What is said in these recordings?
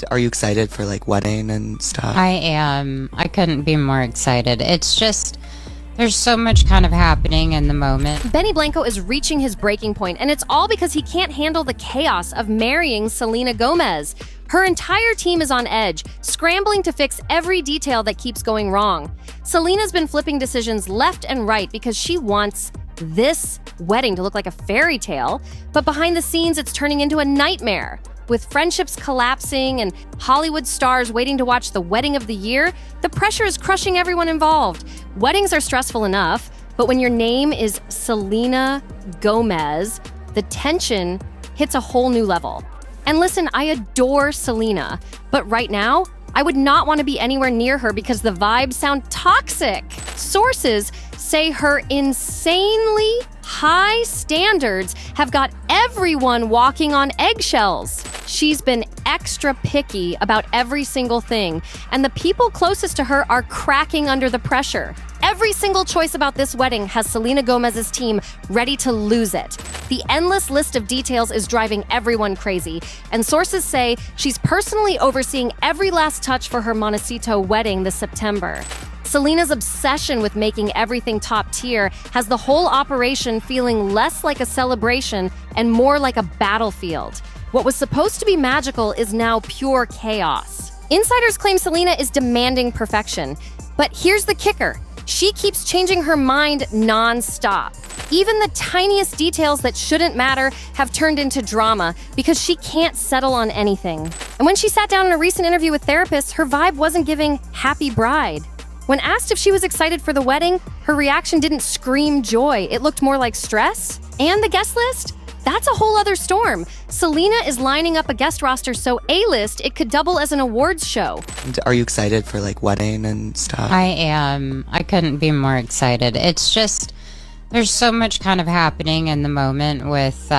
Are you excited for like wedding and stuff? I am. I couldn't be more excited. It's just, there's so much kind of happening in the moment. Benny Blanco is reaching his breaking point, and it's all because he can't handle the chaos of marrying Selena Gomez. Her entire team is on edge, scrambling to fix every detail that keeps going wrong. Selena's been flipping decisions left and right because she wants this wedding to look like a fairy tale, but behind the scenes, it's turning into a nightmare. With friendships collapsing and Hollywood stars waiting to watch the wedding of the year, the pressure is crushing everyone involved. Weddings are stressful enough, but when your name is Selena Gomez, the tension hits a whole new level. And listen, I adore Selena, but right now, I would not want to be anywhere near her because the vibes sound toxic. Sources say her insanely high standards have got everyone walking on eggshells. She's been extra picky about every single thing, and the people closest to her are cracking under the pressure. Every single choice about this wedding has Selena Gomez's team ready to lose it. The endless list of details is driving everyone crazy, and sources say she's personally overseeing every last touch for her Montecito wedding this September. Selena's obsession with making everything top tier has the whole operation feeling less like a celebration and more like a battlefield. What was supposed to be magical is now pure chaos. Insiders claim Selena is demanding perfection, but here's the kicker. She keeps changing her mind non-stop. Even the tiniest details that shouldn't matter have turned into drama because she can't settle on anything. And when she sat down in a recent interview with therapists, her vibe wasn't giving happy bride. When asked if she was excited for the wedding, her reaction didn't scream joy. It looked more like stress. And the guest list? That's a whole other storm. Selena is lining up a guest roster so A-list it could double as an awards show. Are you excited for like wedding and stuff? I am. I couldn't be more excited. It's just, there's so much kind of happening in the moment with,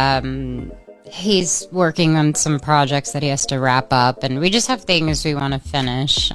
he's working on some projects that he has to wrap up, and we just have things we want to finish.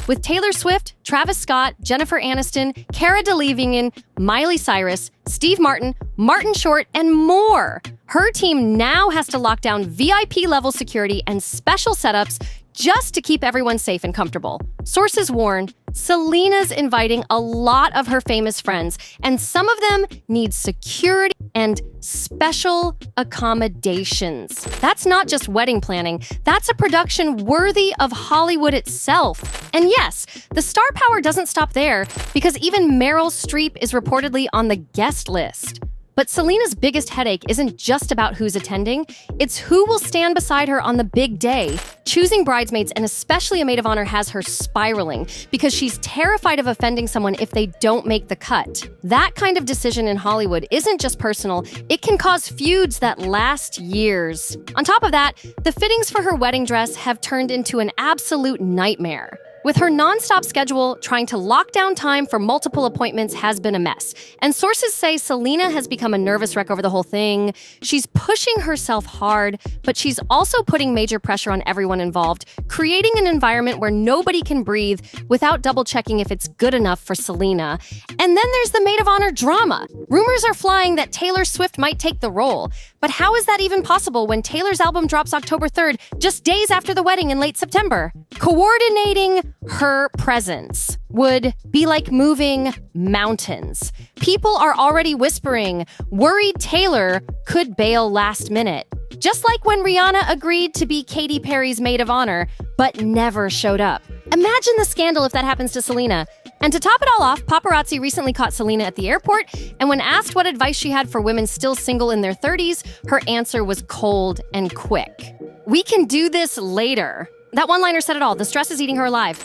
With Taylor Swift, Travis Scott, Jennifer Aniston, Cara Delevingne, Miley Cyrus, Steve Martin, Martin Short, and more. Her team now has to lock down VIP-level security and special setups just to keep everyone safe and comfortable. Sources warn Selena's inviting a lot of her famous friends, and some of them need security and special accommodations. That's not just wedding planning, that's a production worthy of Hollywood itself. And yes, the star power doesn't stop there, because even Meryl Streep is reportedly on the guest list. But Selena's biggest headache isn't just about who's attending, it's who will stand beside her on the big day. Choosing bridesmaids, and especially a maid of honor, has her spiraling because she's terrified of offending someone if they don't make the cut. That kind of decision in Hollywood isn't just personal, it can cause feuds that last years. On top of that, the fittings for her wedding dress have turned into an absolute nightmare. With her nonstop schedule, trying to lock down time for multiple appointments has been a mess. And sources say Selena has become a nervous wreck over the whole thing. She's pushing herself hard, but she's also putting major pressure on everyone involved, creating an environment where nobody can breathe without double-checking if it's good enough for Selena. And then there's the maid of honor drama. Rumors are flying that Taylor Swift might take the role. But how is that even possible when Taylor's album drops October 3rd, just days after the wedding in late September? Coordinating her presence would be like moving mountains. People are already whispering, worried Taylor could bail last minute. Just like when Rihanna agreed to be Katy Perry's maid of honor, but never showed up. Imagine the scandal if that happens to Selena. And to top it all off, paparazzi recently caught Selena at the airport, and when asked what advice she had for women still single in their 30s, her answer was cold and quick. We can do this later. That one-liner said it all. The stress is eating her alive.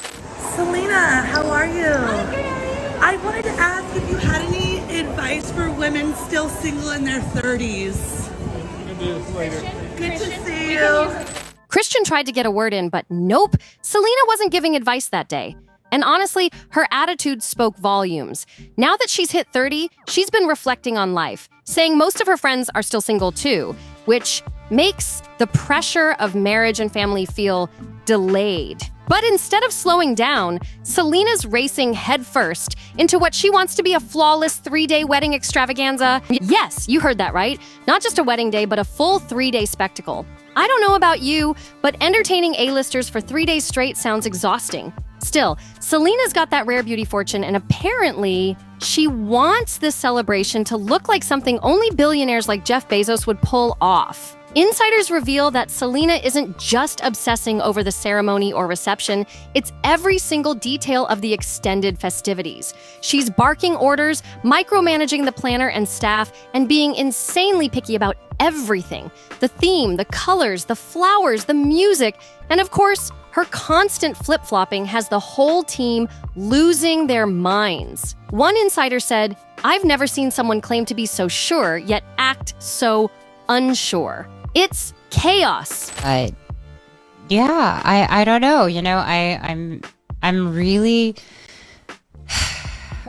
Selena, how are you? I wanted to ask if you had any advice for women still single in their 30s. We can do this later. Good to see you. Christian tried to get a word in, but nope. Selena wasn't giving advice that day. And honestly, her attitude spoke volumes. Now that she's hit 30, she's been reflecting on life, saying most of her friends are still single too, which makes the pressure of marriage and family feel delayed. But instead of slowing down, Selena's racing headfirst into what she wants to be a flawless 3-day wedding extravaganza. Yes, you heard that right. Not just a wedding day, but a full 3-day spectacle. I don't know about you, but entertaining A-listers for 3 days straight sounds exhausting. Still, Selena's got that rare beauty fortune, and apparently she wants this celebration to look like something only billionaires like Jeff Bezos would pull off. Insiders reveal that Selena isn't just obsessing over the ceremony or reception, it's every single detail of the extended festivities. She's barking orders, micromanaging the planner and staff, and being insanely picky about everything. The theme, the colors, the flowers, the music, and of course, her constant flip-flopping has the whole team losing their minds. One insider said, "I've never seen someone claim to be so sure, yet act so unsure." It's chaos. Yeah, I don't know. You know, I'm really,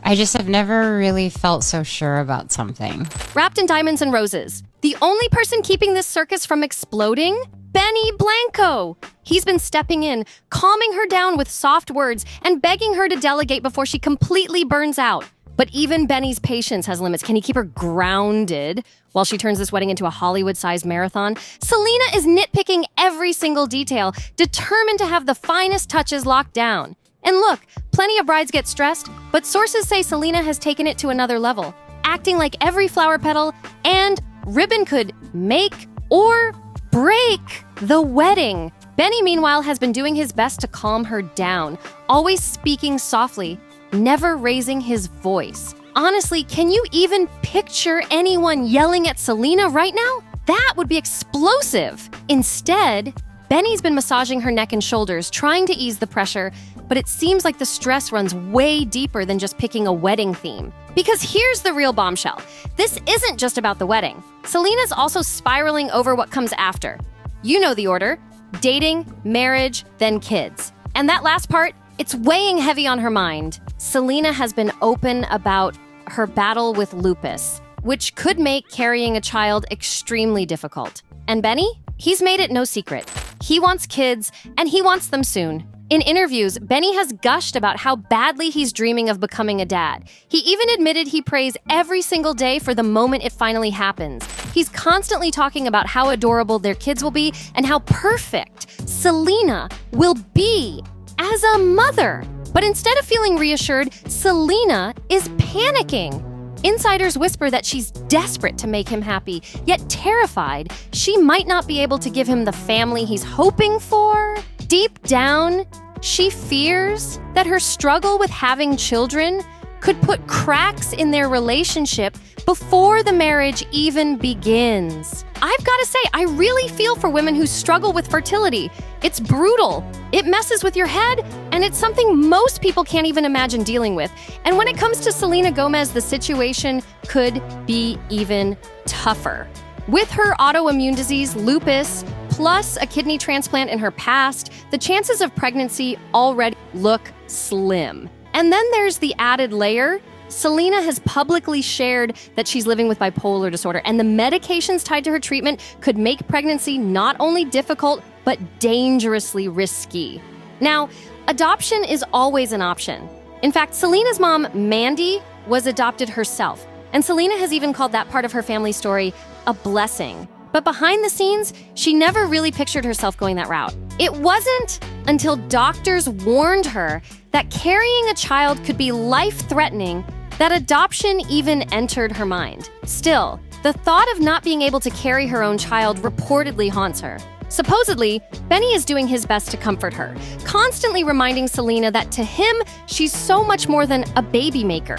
I just have never really felt so sure about something. Wrapped in diamonds and roses. The only person keeping this circus from exploding? Benny Blanco. He's been stepping in, calming her down with soft words, and begging her to delegate before she completely burns out. But even Benny's patience has limits. Can he keep her grounded while she turns this wedding into a Hollywood-sized marathon? Selena is nitpicking every single detail, determined to have the finest touches locked down. And look, plenty of brides get stressed, but sources say Selena has taken it to another level, acting like every flower petal and ribbon could make or break the wedding. Benny, meanwhile, has been doing his best to calm her down, always speaking softly, never raising his voice. Honestly, can you even picture anyone yelling at Selena right now? That would be explosive. Instead, Benny's been massaging her neck and shoulders, trying to ease the pressure, but it seems like the stress runs way deeper than just picking a wedding theme. Because here's the real bombshell. This isn't just about the wedding. Selena's also spiraling over what comes after. You know the order: dating, marriage, then kids. And that last part, it's weighing heavy on her mind. Selena has been open about her battle with lupus, which could make carrying a child extremely difficult. And Benny? He's made it no secret. He wants kids, and he wants them soon. In interviews, Benny has gushed about how badly he's dreaming of becoming a dad. He even admitted he prays every single day for the moment it finally happens. He's constantly talking about how adorable their kids will be and how perfect Selena will be as a mother. But instead of feeling reassured, Selena is panicking. Insiders whisper that she's desperate to make him happy, yet terrified she might not be able to give him the family he's hoping for. Deep down, she fears that her struggle with having children could put cracks in their relationship before the marriage even begins. I've got to say, I really feel for women who struggle with fertility. It's brutal, it messes with your head, and it's something most people can't even imagine dealing with. And when it comes to Selena Gomez, the situation could be even tougher. With her autoimmune disease, lupus, plus a kidney transplant in her past, the chances of pregnancy already look slim. And then there's the added layer. Selena has publicly shared that she's living with bipolar disorder, and the medications tied to her treatment could make pregnancy not only difficult, but dangerously risky. Now, adoption is always an option. In fact, Selena's mom, Mandy, was adopted herself, and Selena has even called that part of her family story a blessing. But behind the scenes, she never really pictured herself going that route. It wasn't until doctors warned her that carrying a child could be life-threatening that adoption even entered her mind. Still, the thought of not being able to carry her own child reportedly haunts her. Supposedly, Benny is doing his best to comfort her, constantly reminding Selena that to him, she's so much more than a baby maker.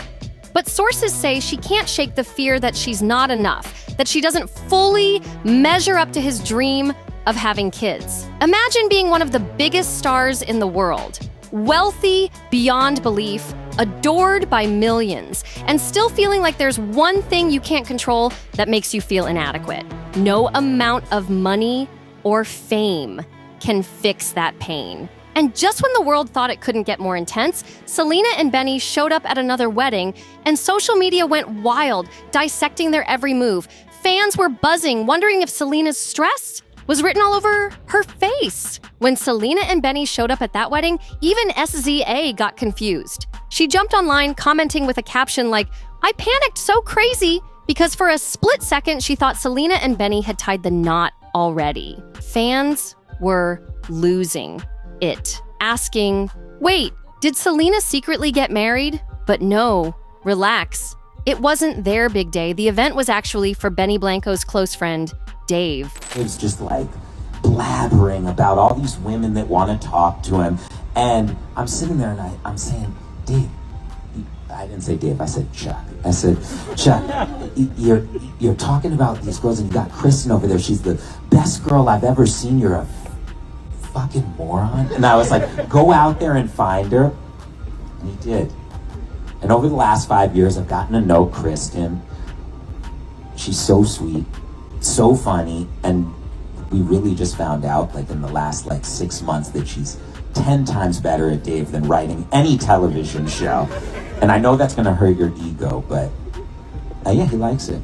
But sources say she can't shake the fear that she's not enough, that she doesn't fully measure up to his dream of having kids. Imagine being one of the biggest stars in the world, wealthy beyond belief, adored by millions, and still feeling like there's one thing you can't control that makes you feel inadequate. No amount of money or fame can fix that pain. And just when the world thought it couldn't get more intense, Selena and Benny showed up at another wedding, and social media went wild, dissecting their every move. Fans were buzzing, wondering if Selena's stress was written all over her face. When Selena and Benny showed up at that wedding, even SZA got confused. She jumped online, commenting with a caption like, "I panicked so crazy," because for a split second, she thought Selena and Benny had tied the knot already. Fans were losing it, asking, wait, did Selena secretly get married? But no, relax. It wasn't their big day. The event was actually for Benny Blanco's close friend, Dave. It was just like blabbering about all these women that want to talk to him. And I'm sitting there and I'm saying, Dave, I didn't say Dave, I said Chuck. I said, Chuck, you're talking about these girls and you got Kristen over there. She's the best girl I've ever seen. You're a fucking moron. And I was like, go out there and find her. And he did. And over the last 5 years, I've gotten to know Kristen. She's so sweet, so funny, and we really just found out, like in the last 6 months, that she's 10 times better at Dave than writing any television show. And I know that's gonna hurt your ego, but yeah, he likes it.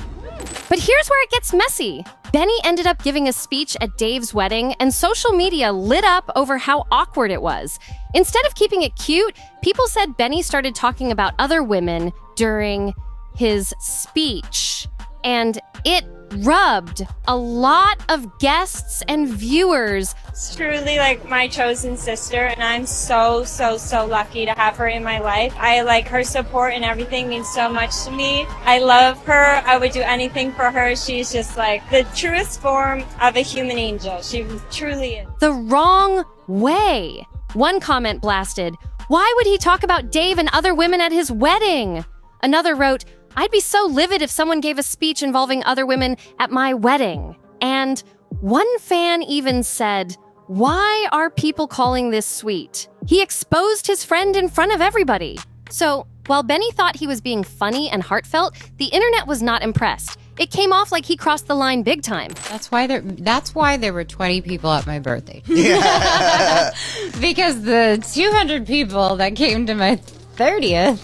But here's where it gets messy. Benny ended up giving a speech at Dave's wedding, and social media lit up over how awkward it was. Instead of keeping it cute, people said Benny started talking about other women during his speech. And it rubbed a lot of guests and viewers. It's truly like my chosen sister, and I'm so lucky to have her in my life. I like her support and everything means so much to me. I love her. I would do anything for her. She's just like the truest form of a human angel. She truly is. The wrong way. One comment blasted, "Why would he talk about Dave and other women at his wedding?" Another wrote, "I'd be so livid if someone gave a speech involving other women at my wedding." And one fan even said, "Why are people calling this sweet? He exposed his friend in front of everybody." So, while Benny thought he was being funny and heartfelt, the internet was not impressed. It came off like he crossed the line big time. That's why there were 20 people at my birthday. Because the 200 people that came to my 30th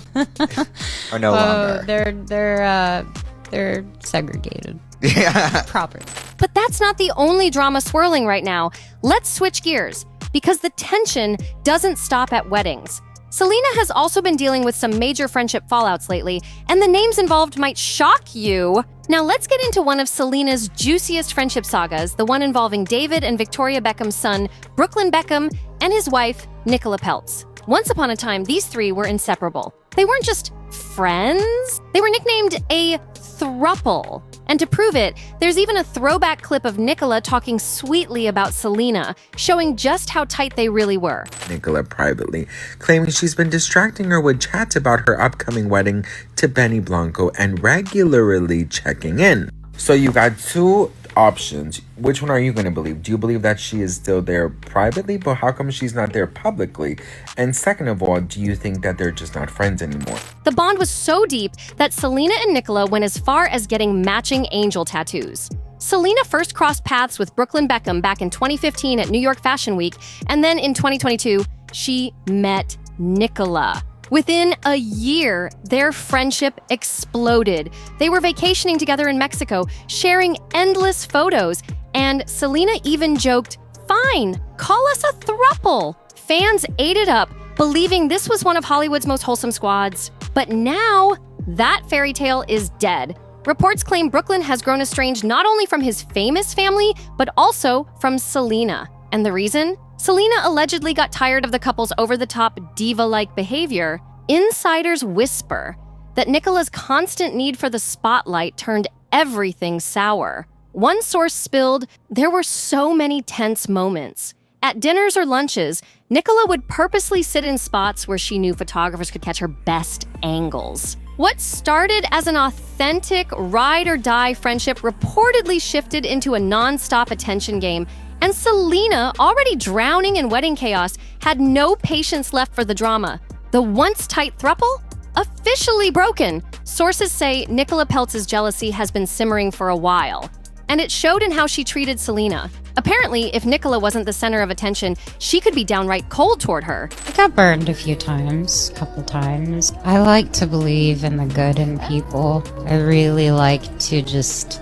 Or no longer. They're segregated. Yeah. Properly. But that's not the only drama swirling right now. Let's switch gears, because the tension doesn't stop at weddings. Selena has also been dealing with some major friendship fallouts lately, and the names involved might shock you. Now let's get into one of Selena's juiciest friendship sagas, the one involving David and Victoria Beckham's son, Brooklyn Beckham, and his wife, Nicola Peltz. Once upon a time, these three were inseparable. They weren't just friends, they were nicknamed a throuple. And to prove it, there's even a throwback clip of Nicola talking sweetly about Selena, showing just how tight they really were. Nicola privately claiming she's been distracting her with chats about her upcoming wedding to Benny Blanco and regularly checking in. So you got two options. Which one are you going to believe? Do you believe that she is still there privately, but how come she's not there publicly? And second of all, do you think that they're just not friends anymore? The bond was so deep that Selena and Nicola went as far as getting matching angel tattoos. Selena first crossed paths with Brooklyn Beckham back in 2015 at New York Fashion Week, and then in 2022, she met Nicola. Within a year, their friendship exploded. They were vacationing together in Mexico, sharing endless photos, and Selena even joked, "Fine, call us a throuple." Fans ate it up, believing this was one of Hollywood's most wholesome squads. But now, that fairy tale is dead. Reports claim Brooklyn has grown estranged not only from his famous family, but also from Selena. And the reason? Selena allegedly got tired of the couple's over-the-top diva-like behavior. Insiders whisper that Nicola's constant need for the spotlight turned everything sour. One source spilled, there were so many tense moments. At dinners or lunches, Nicola would purposely sit in spots where she knew photographers could catch her best angles. What started as an authentic ride-or-die friendship reportedly shifted into a non-stop attention game, and Selena, already drowning in wedding chaos, had no patience left for the drama. The once tight throuple? Officially broken. Sources say Nicola Peltz's jealousy has been simmering for a while, and it showed in how she treated Selena. Apparently, if Nicola wasn't the center of attention, she could be downright cold toward her. I got burned a couple times. I like to believe in the good in people. I really like to just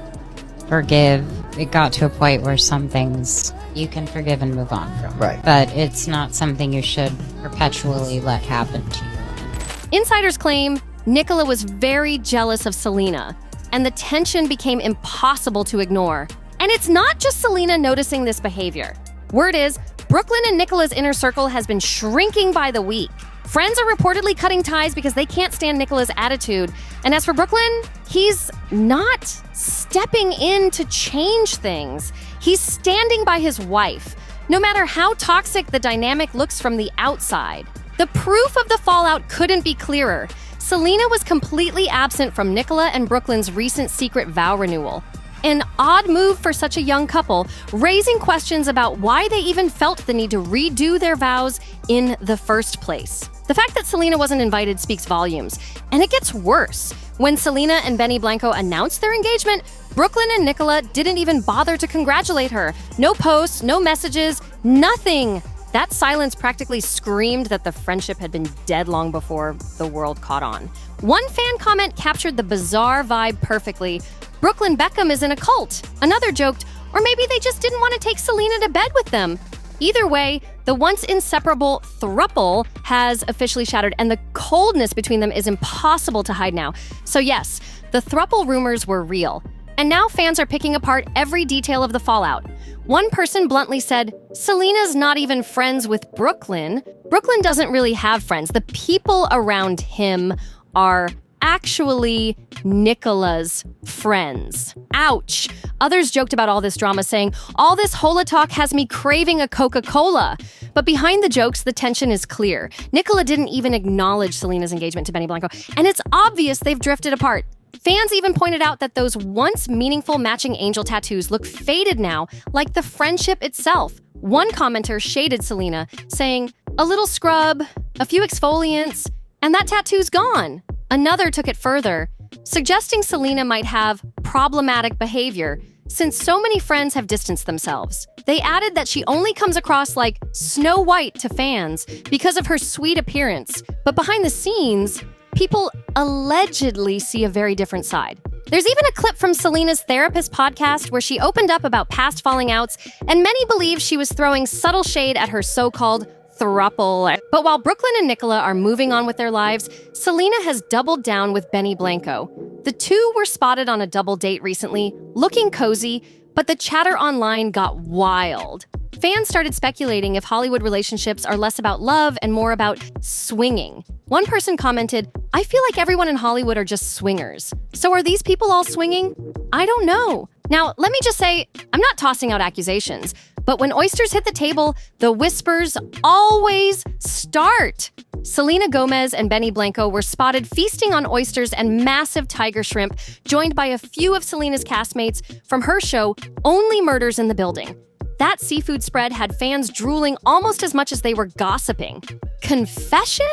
forgive. It got to a point where some things you can forgive and move on from. Right. But it's not something you should perpetually let happen to you. Insiders claim Nicola was very jealous of Selena, and the tension became impossible to ignore. And it's not just Selena noticing this behavior. Word is, Brooklyn and Nicola's inner circle has been shrinking by the week. Friends are reportedly cutting ties because they can't stand Nicola's attitude. And as for Brooklyn, he's not stepping in to change things. He's standing by his wife, no matter how toxic the dynamic looks from the outside. The proof of the fallout couldn't be clearer. Selena was completely absent from Nicola and Brooklyn's recent secret vow renewal. An odd move for such a young couple, raising questions about why they even felt the need to redo their vows in the first place. The fact that Selena wasn't invited speaks volumes, and it gets worse. When Selena and Benny Blanco announced their engagement, Brooklyn and Nicola didn't even bother to congratulate her. No posts, no messages, nothing. That silence practically screamed that the friendship had been dead long before the world caught on. One fan comment captured the bizarre vibe perfectly. Brooklyn Beckham is in a cult. Another joked, or maybe they just didn't want to take Selena to bed with them. Either way, the once inseparable throuple has officially shattered, and the coldness between them is impossible to hide now. So yes, the throuple rumors were real. And now fans are picking apart every detail of the fallout. One person bluntly said, Selena's not even friends with Brooklyn. Brooklyn doesn't really have friends. The people around him are actually Nicola's friends. Ouch. Others joked about all this drama, saying, all this hola talk has me craving a Coca-Cola. But behind the jokes, the tension is clear. Nicola didn't even acknowledge Selena's engagement to Benny Blanco, and it's obvious they've drifted apart. Fans even pointed out that those once meaningful matching angel tattoos look faded now, like the friendship itself. One commenter shaded Selena, saying, a little scrub, a few exfoliants, and that tattoo's gone. Another took it further, suggesting Selena might have problematic behavior, since so many friends have distanced themselves. They added that she only comes across like Snow White to fans because of her sweet appearance, but behind the scenes, people allegedly see a very different side. There's even a clip from Selena's therapist podcast where she opened up about past falling outs, and many believe she was throwing subtle shade at her so-called throuple. But while Brooklyn and Nicola are moving on with their lives, Selena has doubled down with Benny Blanco. The two were spotted on a double date recently, looking cozy, but the chatter online got wild. Fans started speculating if Hollywood relationships are less about love and more about swinging. One person commented, I feel like everyone in Hollywood are just swingers. So are these people all swinging? I don't know. Now, let me just say, I'm not tossing out accusations, but when oysters hit the table, the whispers always start. Selena Gomez and Benny Blanco were spotted feasting on oysters and massive tiger shrimp, joined by a few of Selena's castmates from her show, Only Murders in the Building. That seafood spread had fans drooling almost as much as they were gossiping. Confession?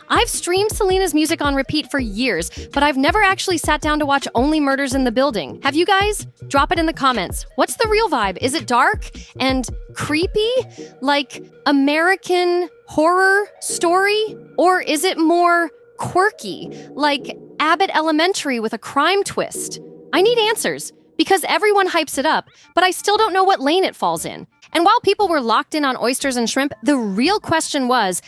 I've streamed Selena's music on repeat for years, but I've never actually sat down to watch Only Murders in the Building. Have you guys? Drop it in the comments. What's the real vibe? Is it dark and creepy? Like American Horror Story? Or is it more quirky, like Abbott Elementary with a crime twist? I need answers. Because everyone hypes it up, but I still don't know what lane it falls in. And while people were locked in on oysters and shrimp, the real question was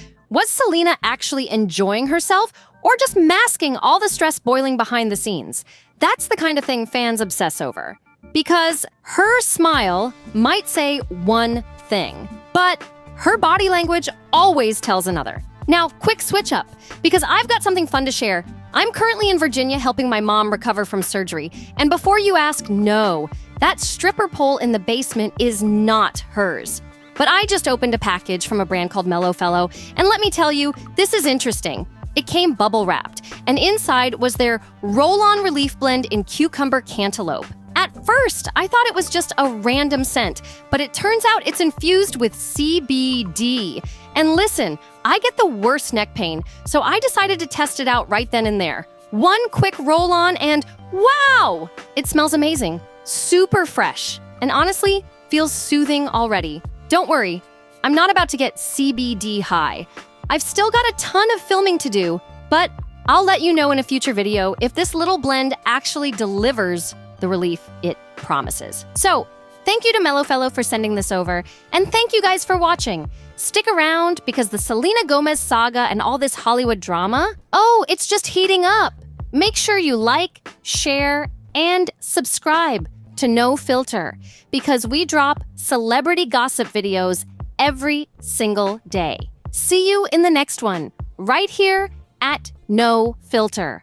Selena actually enjoying herself or just masking all the stress boiling behind the scenes? That's the kind of thing fans obsess over. Because her smile might say one thing, but her body language always tells another. Now, quick switch up, because I've got something fun to share. I'm currently in Virginia helping my mom recover from surgery. And before you ask, no, that stripper pole in the basement is not hers. But I just opened a package from a brand called MellowFellow, and let me tell you, this is interesting. It came bubble wrapped, and inside was their roll-on relief blend in cucumber cantaloupe. At first, I thought it was just a random scent, but it turns out it's infused with CBD. And listen, I get the worst neck pain, so I decided to test it out right then and there. One quick roll-on and wow! It smells amazing, super fresh, and honestly, feels soothing already. Don't worry, I'm not about to get CBD high. I've still got a ton of filming to do, but I'll let you know in a future video if this little blend actually delivers the relief it promises. So, thank you to MellowFellow for sending this over, and thank you guys for watching. Stick around because the Selena Gomez saga and all this Hollywood drama, it's just heating up. Make sure you like, share, and subscribe. to NoFilter because we drop celebrity gossip videos every single day. See you in the next one, right here at NoFilter.